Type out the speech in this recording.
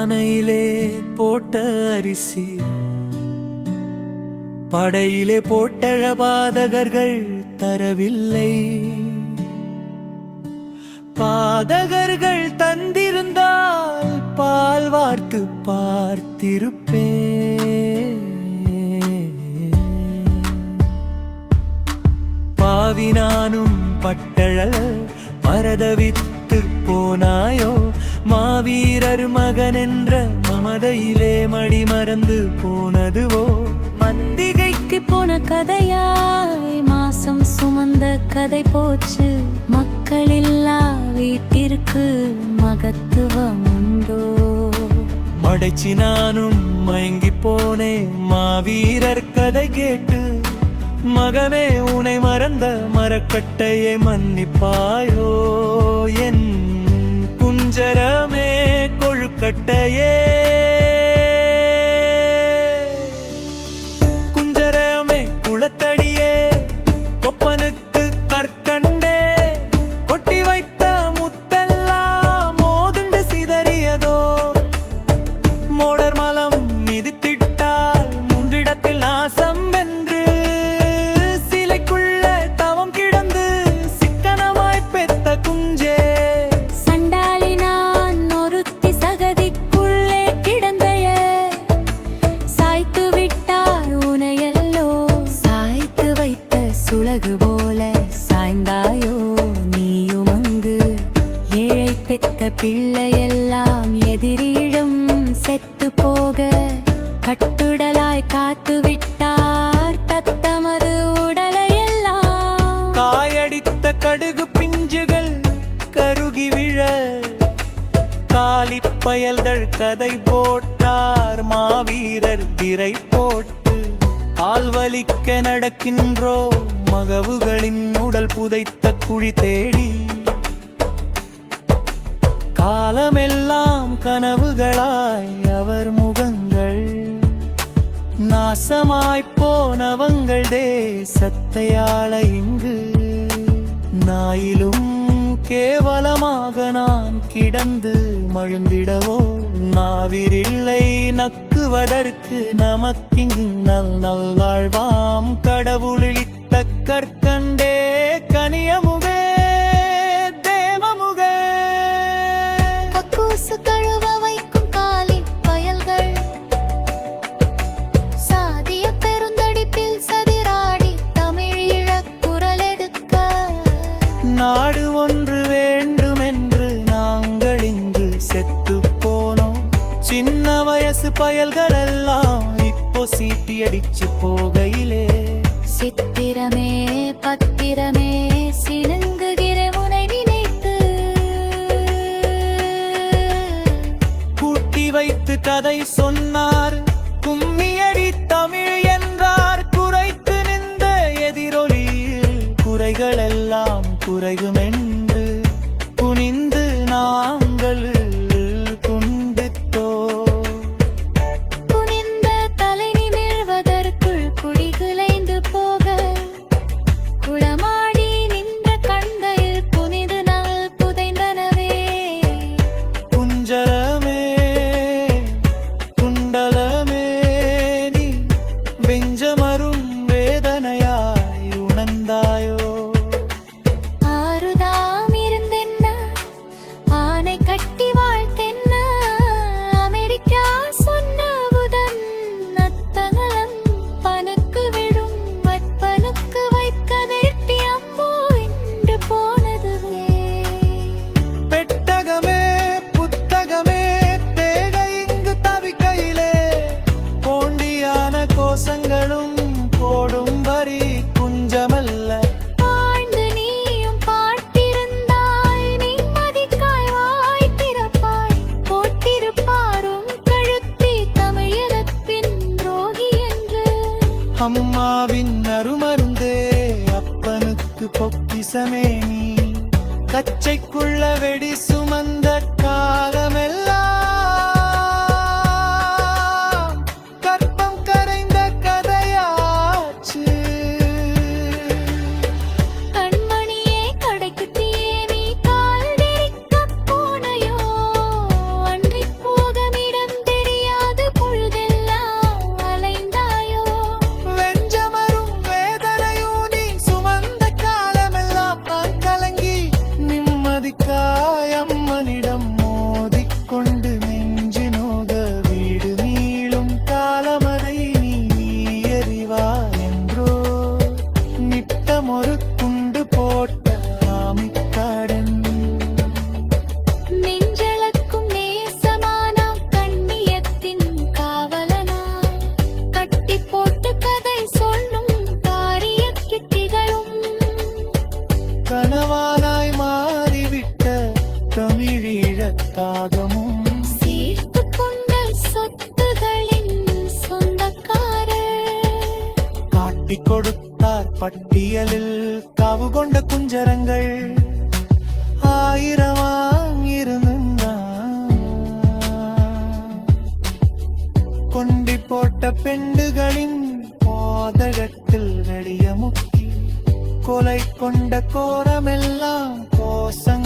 பானையிலே போட்ட அரிசி படையிலே போட்ட பாதகர்கள் தரவில்லை. பாதகர்கள் தந்திருந்தால் பால் வார்த்து பார்த்திருப்பே. பாவினானும் பட்டழல் மரதவித்து போனாயோ. மாவீரர் மகன் என்ற மமதையிலே மடி மறந்து போனதுவோ. மந்திகைக்கு போன கதையாய் மாசம் சுமந்த கதை போச்சு. மக்கள் இல்லா வீட்டிற்கு மகத்துவம் உண்டோ? மடைச்சி நானும் மயங்கி போனேன் மாவீரர் கதை கேட்டு. மகனே உனை மறந்த மரக்கட்டையை மன்னிப்பாயோ. என் குஞ்சரமே கொழுக்கட்டையே, குஞ்சரமே குளத்தடியே, கொப்பனுக்கு கற்கண்டே. கொட்டி வைத்த முத்தெல்லாம் மோதுண்டு சிதறியதோ. மோடர் மலம் மிதித்திட்டால் மூன்றிடத்தில் நாசம் வென்று சிலைக்குள்ள தவம் கிடந்து சிக்கனமாய் பெத்த குஞ்சே. சண்டாளி நான் ஒருத்தி சகதிக்குள்ளே கிடந்தைய. சாய்த்து விட்டார் உனையல்லோ. சாய்த்து வைத்த சுலகு போல சாய்ந்தாயோ நீயும் அங்கு. ஏழை பெத்த பிள்ளையெல்லாம் எதிரிடம் செத்து போக கட்டுடலாய் காத்து விட்டார் தத்தமது உடலையெல்லாம். காயடித்த கடுகு பிஞ்சுகள் கருகி விழ காலிப்பயல்கள் கதை போட்டார் மாவீரர் திரை போட்டு. ஆள்வலிக்க நடக்கின்றோ மகவுகளின் உடல் புதைத்த குழி தேடி. காலமெல்லாம் கனவுகளாய் அவர் முகங்கள். நாசமாய்ப் போனவங்கள் தேசத்தையாள இங்கு. நாயிலும் கேவலமாக நான் கிடந்து மழுந்திடவோ. நாவிரில்லை நக்குவதற்கு நமக்கிங்கு நல்வாழ்வாம். கடவுளித்த கற்கண்டே கனியமுகே தேவமுகே. கக்கூசு கழுவ வைக்கும் காலி பயல்கள் சாதிய பெருந்தடிப்பில் சதிராடி தமிழீழக் குரலெடுக்க. நாடு ஒன்று வேண்டுமென்று நாங்கள் இங்கு செத்து போனோம். சின்ன வயசு பயல்களெல்லாம் இப்போ சீட்டி அடிச்சு போகையிலே. சித்திரமே பத்திரமே சினுங்குகிற முனை நினைத்து. கூட்டி வைத்து கதை சொன்னார் கும்மியடி தமிழ் என்றார். குறைத்து நின்ற எதிரொலியில் குறைகளெல்லாம் குறைகுமென்று குனிந்து நாங்கள் குண்டித்தோ. குனிந்த தலை நிமிர்வதற்குள் குடிகுலைந்து போக. குளமாடி நின்ற கண்டையில் புனிது நல் புதைந்தனவே. குஞ்சரமே குண்டலமே நீ வெஞ்சமரும் வேதனையாய் உணர்ந்தாயோ. ஆறுதாம் இருந்தென்ன ஆனை கட்டி வாழ்த்தென்ன. அமெரிக்கா சொன்ன புதன் நத்தகலம் பனுக்கு விழும் வற்பனுக்கு வைக்க வெட்டி அம்போ என்று போனதுவே. பெட்டகமே புத்தகமே தேக இங்கு தவிக்கையிலே. போண்டியான கோசங்களும் போடும் வரி குஞ்சமல்ல. வாழ்ந்து நீயும் பார்த்திருந்தாய் நிம்மதிக்காய் வாய் திறப்பாய். போட்டிருப்பாரும் கழுத்தி தமிழகத்தின் துரோகி என்று. அம்மாவின் அருமருந்தே அப்பனுக்கு பொக்கிசமே நீ. கச்சைக்குள்ள வெடி சுமந்த காலமெல்லாம் கற்பம் கரைந்த கதையாச்சு. கண்மணியே கடைக்குட்டியே நீ கால் நெறிக்கப் போனையோ. அன்றிப் போகமிட காட்டி கொடுத்தார் பட்டியலில் காவு கொண்ட குஞ்சரங்கள் ஆயிரமாயிருந்தா கொண்டி போட்ட பெண்டுகளின் மோதகத்தில் வெடிய முக்கி கொலை கொண்ட கோரமெல்லாம் கோசங்கள்